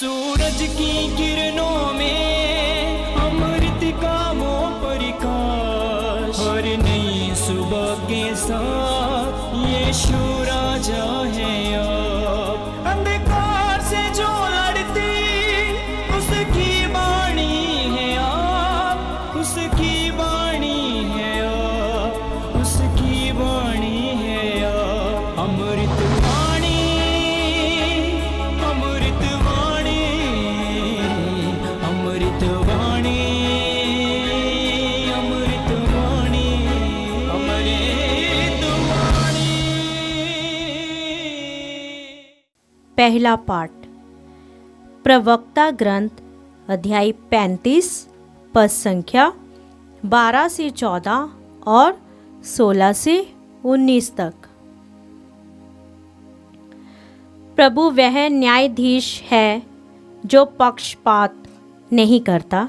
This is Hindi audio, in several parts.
सूरज की किरणों में अमृत का वो प्रकाश, हर नई सुबह के साथ यीशु राजा है अब। अंधकार से जो लड़ती उसकी वाणी है आप, उसकी वाणी है आप, उसकी वाणी है आप। अमृत वाणी, अमृत वाणी, अमृत वाणी, अमृत वाणी, अमृत वाणी। पहला पाठ प्रवक्ता ग्रंथ अध्याय 35 पद संख्या 12 से 14 और 16 से 19 तक। प्रभु वह न्यायाधीश है जो पक्षपात नहीं करता,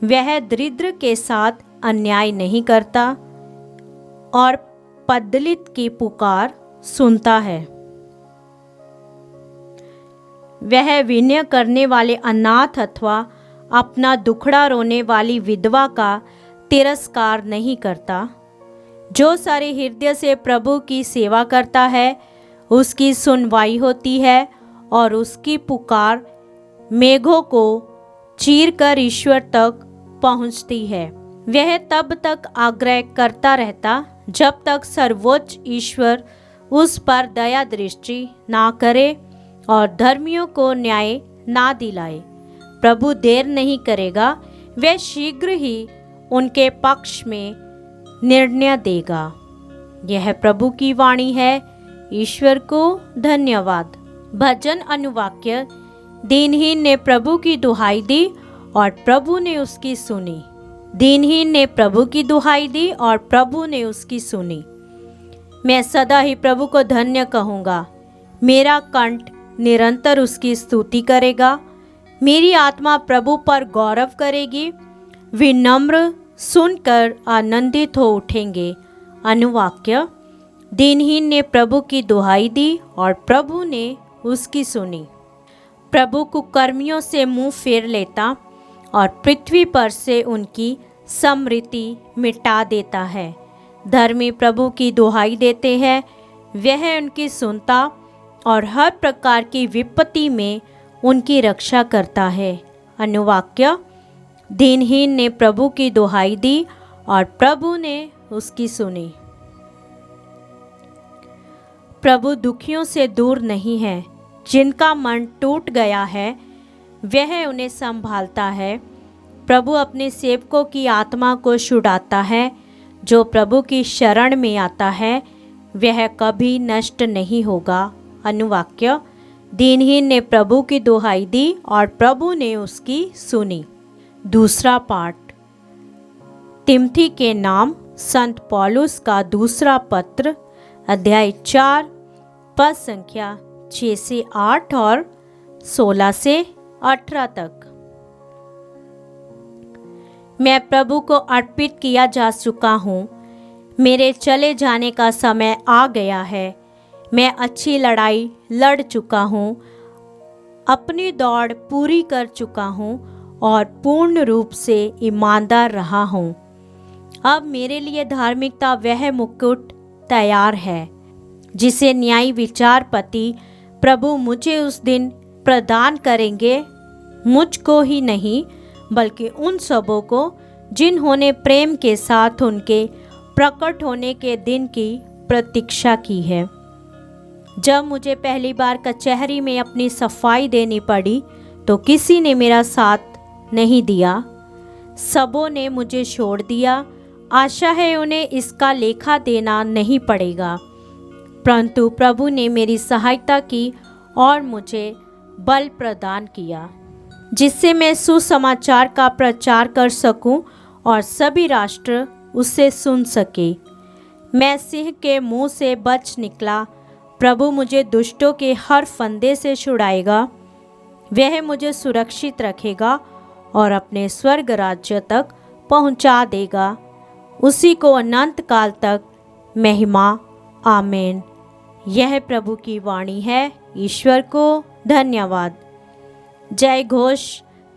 वह दरिद्र के साथ अन्याय नहीं करता और पदलित की पुकार सुनता है। वह विनय करने वाले अनाथ अथवा अपना दुखड़ा रोने वाली विधवा का तिरस्कार नहीं करता। जो सारे हृदय से प्रभु की सेवा करता है उसकी सुनवाई होती है और उसकी पुकार मेघों को चीरकर ईश्वर तक पहुंचती है। वह तब तक आग्रह करता रहता जब तक सर्वोच्च ईश्वर उस पर दया दृष्टि ना करे और धर्मियों को न्याय ना दिलाए। प्रभु देर नहीं करेगा, वह शीघ्र ही उनके पक्ष में निर्णय देगा। यह प्रभु की वाणी है। ईश्वर को धन्यवाद। भजन अनुवाक्य। दीनहीन ने प्रभु की दुहाई दी और प्रभु ने उसकी सुनी। दीनहीन ने प्रभु की दुहाई दी और प्रभु ने उसकी सुनी। मैं सदा ही प्रभु को धन्य कहूँगा। मेरा कंठ निरंतर उसकी स्तुति करेगा। मेरी आत्मा प्रभु पर गौरव करेगी। विनम्र सुनकर आनंदित हो उठेंगे। अनुवाक्य। दीनहीन ने प्रभु की दुहाई दी और प्रभु ने उसकी सुनी। प्रभु कुकर्मियों से मुंह फेर लेता और पृथ्वी पर से उनकी समृद्धि मिटा देता है। धर्मी प्रभु की दुहाई देते हैं, वह उनकी सुनता और हर प्रकार की विपत्ति में उनकी रक्षा करता है। अनुवाक्य। दीनहीन ने प्रभु की दुहाई दी और प्रभु ने उसकी सुनी। प्रभु दुखियों से दूर नहीं है। जिनका मन टूट गया है वह उन्हें संभालता है। प्रभु अपने सेवकों की आत्मा को छुड़ाता है। जो प्रभु की शरण में आता है वह कभी नष्ट नहीं होगा। अनुवाक्य। दीनहीन ने प्रभु की दुहाई दी और प्रभु ने उसकी सुनी। दूसरा पाठ तिमोथी के नाम संत पौलुस का दूसरा पत्र अध्याय 4 पद संख्या 6 से 8 और 16 से 18 तक। मैं प्रभु को अर्पित किया जा चुका हूँ। मेरे चले जाने का समय आ गया है। मैं अच्छी लड़ाई लड़ चुका हूँ, अपनी दौड़ पूरी कर चुका हूँ और पूर्ण रूप से ईमानदार रहा हूँ। अब मेरे लिए धार्मिकता वह मुकुट तैयार है जिसे न्यायी विचारपति प्रभु मुझे उस दिन प्रदान करेंगे। मुझको ही नहीं बल्कि उन सबों को जिन्होंने प्रेम के साथ उनके प्रकट होने के दिन की प्रतीक्षा की है। जब मुझे पहली बार कचहरी में अपनी सफाई देनी पड़ी तो किसी ने मेरा साथ नहीं दिया। सबों ने मुझे छोड़ दिया। आशा है उन्हें इसका लेखा देना नहीं पड़ेगा, परंतु प्रभु ने मेरी सहायता की और मुझे बल प्रदान किया जिससे मैं सुसमाचार का प्रचार कर सकूं और सभी राष्ट्र उससे सुन सके। मैं सिंह के मुंह से बच निकला। प्रभु मुझे दुष्टों के हर फंदे से छुड़ाएगा। वह मुझे सुरक्षित रखेगा और अपने स्वर्ग राज्य तक पहुंचा देगा। उसी को अनंत काल तक महिमा। आमीन। यह प्रभु की वाणी है। ईश्वर को धन्यवाद। जय घोष।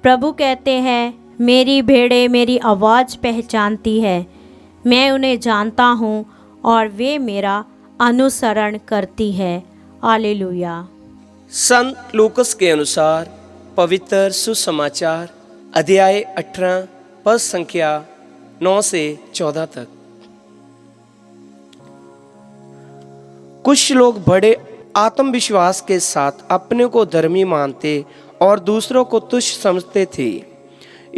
प्रभु कहते हैं, मेरी भेड़ें मेरी आवाज़ पहचानती है, मैं उन्हें जानता हूँ और वे मेरा अनुसरण करती है। हालेलुया। संत लूकस के अनुसार पवित्र सुसमाचार अध्याय 18 पद संख्या 9 से 14 तक। कुछ लोग बड़े आत्मविश्वास के साथ अपने को धर्मी मानते और दूसरों को तुच्छ समझते थे।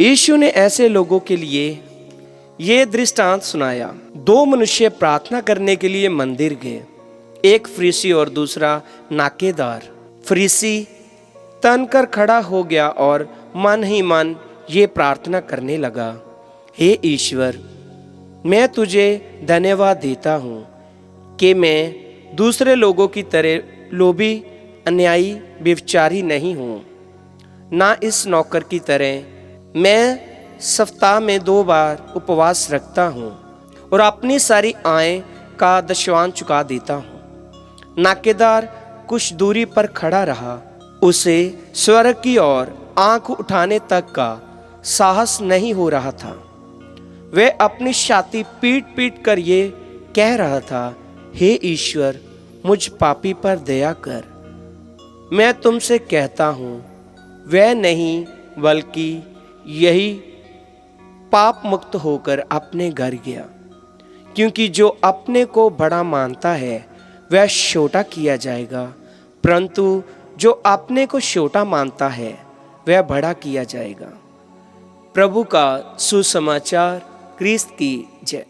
यीशु ने ऐसे लोगों के लिए ये दृष्टांत सुनाया। दो मनुष्य प्रार्थना करने के लिए मंदिर गए, एक फरीसी और दूसरा नाकेदार। फरीसी तनकर खड़ा हो गया और मन ही मन ये प्रार्थना करने लगा, हे ईश्वर, मैं तुझे धन्यवाद देता हूँ कि मैं दूसरे लोगों की तरह लोभी, अन्यायी, व्यभिचारी नहीं हूँ, ना इस नौकर की तरह मैं सप्ताह में 2 बार उपवास रखता हूँ और अपनी सारी आय का दशवान चुका देता हूँ। नाकेदार कुछ दूरी पर खड़ा रहा, उसे स्वर्ग की ओर आंख उठाने तक का साहस नहीं हो रहा था। वह अपनी छाती पीट पीट कर ये कह रहा था, हे ईश्वर, मुझ पापी पर दया कर। मैं तुमसे कहता हूँ, वह नहीं बल्कि यही पाप मुक्त होकर अपने घर गया, क्योंकि जो अपने को बड़ा मानता है वह छोटा किया जाएगा, परंतु जो अपने को छोटा मानता है वह बड़ा किया जाएगा। प्रभु का सुसमाचार। क्रिस्त की जय।